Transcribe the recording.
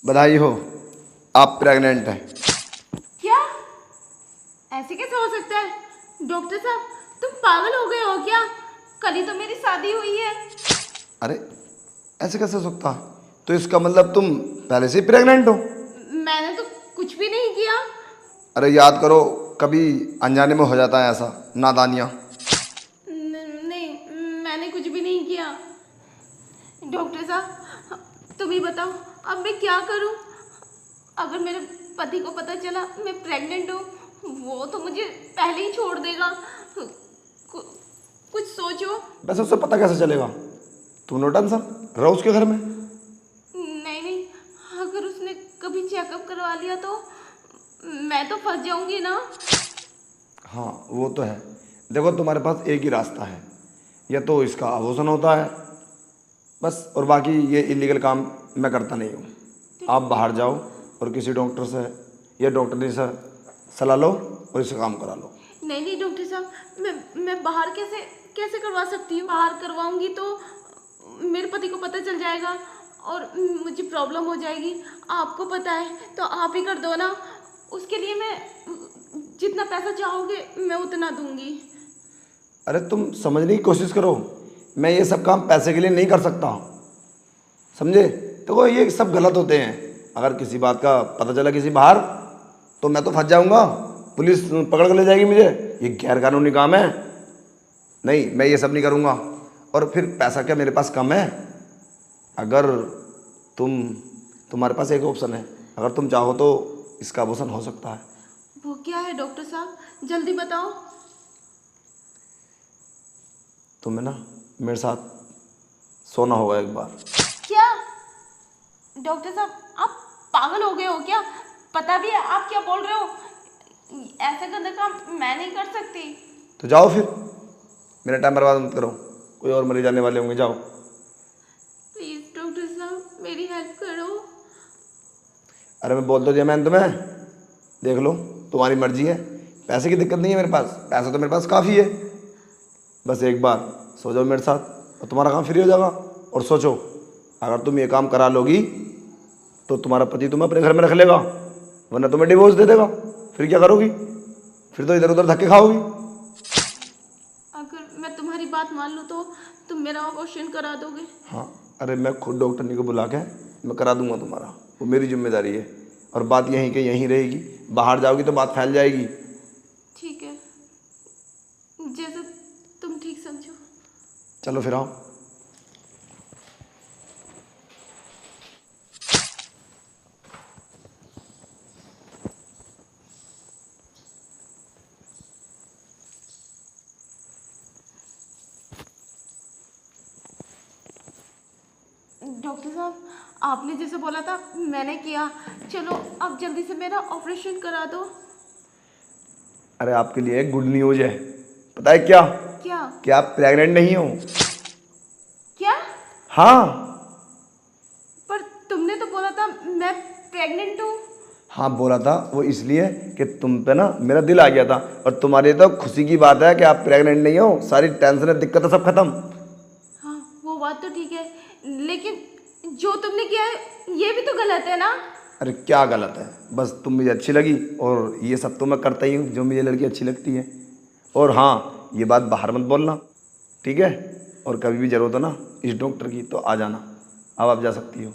बधाई हो, आप प्रेग्नेंट हैं। क्या? ऐसे कैसे हो सकता है डॉक्टर साहब? तुम पागल हो गए हो क्या? कल ही तो मेरी शादी हुई है। अरे ऐसे कैसे हो सकता है? तो इसका मतलब तुम पहले से ही प्रेग्नेंट हो। मैंने तो कुछ भी नहीं किया। अरे याद करो, कभी अनजाने में हो जाता है ऐसा, नादानियाँ। नहीं, मैंने कुछ भी नहीं किया। डॉक्टर साहब तुम ही बताओ, अब मैं क्या करूं? अगर मेरे पति को पता चला मैं प्रेग्नेंट हूँ, वो तो मुझे पहले ही छोड़ देगा। कु- कुछ सोचो। वैसे उससे पता कैसे चलेगा? तुम नो टेंशन, रहो उसके घर में। नहीं नहीं, अगर उसने कभी चेकअप करवा लिया तो मैं तो फंस जाऊंगी ना। हाँ वो तो है। देखो तुम्हारे पास एक ही रास्ता है, या तो इसका अबॉर्शन होता है बस, और बाकी ये इलीगल काम मैं करता नहीं हूँ। आप बाहर जाओ और किसी डॉक्टर से या डॉक्टरी से सलाह लो और इसे काम करा लो। नहीं नहीं डॉक्टर साहब, मैं बाहर कैसे कैसे करवा सकती हूँ? बाहर करवाऊंगी तो मेरे पति को पता चल जाएगा और मुझे प्रॉब्लम हो जाएगी। आपको पता है तो आप ही कर दो ना। उसके लिए मैं जितना पैसा चाहोगे मैं उतना दूंगी। अरे तुम समझने की कोशिश करो, मैं ये सब काम पैसे के लिए नहीं कर सकता, समझे? तो ये सब गलत होते हैं। अगर किसी बात का पता चला किसी बाहर, तो मैं तो फंस जाऊंगा, पुलिस पकड़ कर ले जाएगी मुझे। ये गैर कानूनी काम है। नहीं, मैं ये सब नहीं करूंगा। और फिर पैसा क्या मेरे पास कम है? अगर तुम तुम्हारे पास एक ऑप्शन है, अगर तुम चाहो तो इसका अबॉर्शन हो सकता है। वो क्या है डॉक्टर साहब, जल्दी बताओ। तुम्हें ना मेरे साथ सोना होगा एक बार। क्या? डॉक्टर साहब आप पागल हो गए हो क्या? पता भी है आप क्या बोल रहे हो? ऐसा गंदा काम मैं नहीं कर सकती। तो जाओ फिर, मेरा टाइम बर्बाद मत करो, कोई और मरीज आने वाले होंगे, जाओ। प्लीज डॉक्टर साहब मेरी हेल्प करो। अरे मैं बोल तो दिया मैंने तुम्हें, देख लो, तुम्हारी मर्जी है। पैसे की दिक्कत नहीं है मेरे पास, पैसा तो मेरे पास काफ़ी है। बस एक बार सो जाओ मेरे साथ और तुम्हारा काम फ्री हो जाएगा। और सोचो, अगर तुम ये काम करा लोगी तो तुम्हारा पति तुम्हें अपने घर में रख लेगा, वरना तुम्हें डिवोर्स दे देगा। फिर क्या करोगी? फिर तो इधर उधर धक्के खाओगी। अगर मैं तुम्हारी बात मान लूँ तो तुम मेरा ऑपरेशन करा दोगे? हाँ, अरे मैं खुद डॉक्टरनी को बुला के मैं करा दूंगा तुम्हारा, वो मेरी जिम्मेदारी है। और बात यहीं के यहीं रहेगी, बाहर जाओगी तो बात फैल जाएगी। ठीक है, जैसा तुम ठीक समझो। चलो फिर आओ। डॉक्टर साहब आपने जैसे बोला था मैंने किया। चलो अब जल्दी से मेरा ऑपरेशन करा दो। अरे आपके लिए एक गुड न्यूज है, पता है क्या? क्या? कि आप प्रेग्नेंट नहीं हो। क्या? हाँ। पर तुमने तो बोला था मैं प्रेग्नेंट हूँ। हाँ बोला था, वो इसलिए कि तुम पे ना मेरा दिल आ गया था, और तुम्हारी तो खुशी की बात है कि आप प्रेग्नेंट नहीं हो। सारी टेंशन दिक्कत सब खत्म। हाँ वो बात तो ठीक है, लेकिन जो तुमने किया है ये भी तो गलत है ना। अरे क्या गलत है? बस तुम मुझे अच्छी लगी, और ये सब तो मैं करता ही हूँ जो मुझे लड़की अच्छी लगती है। और हाँ, ये बात बाहर मत बोलना, ठीक है? और कभी भी ज़रूरत हो ना इस डॉक्टर की तो आ जाना। अब आप जा सकती हो।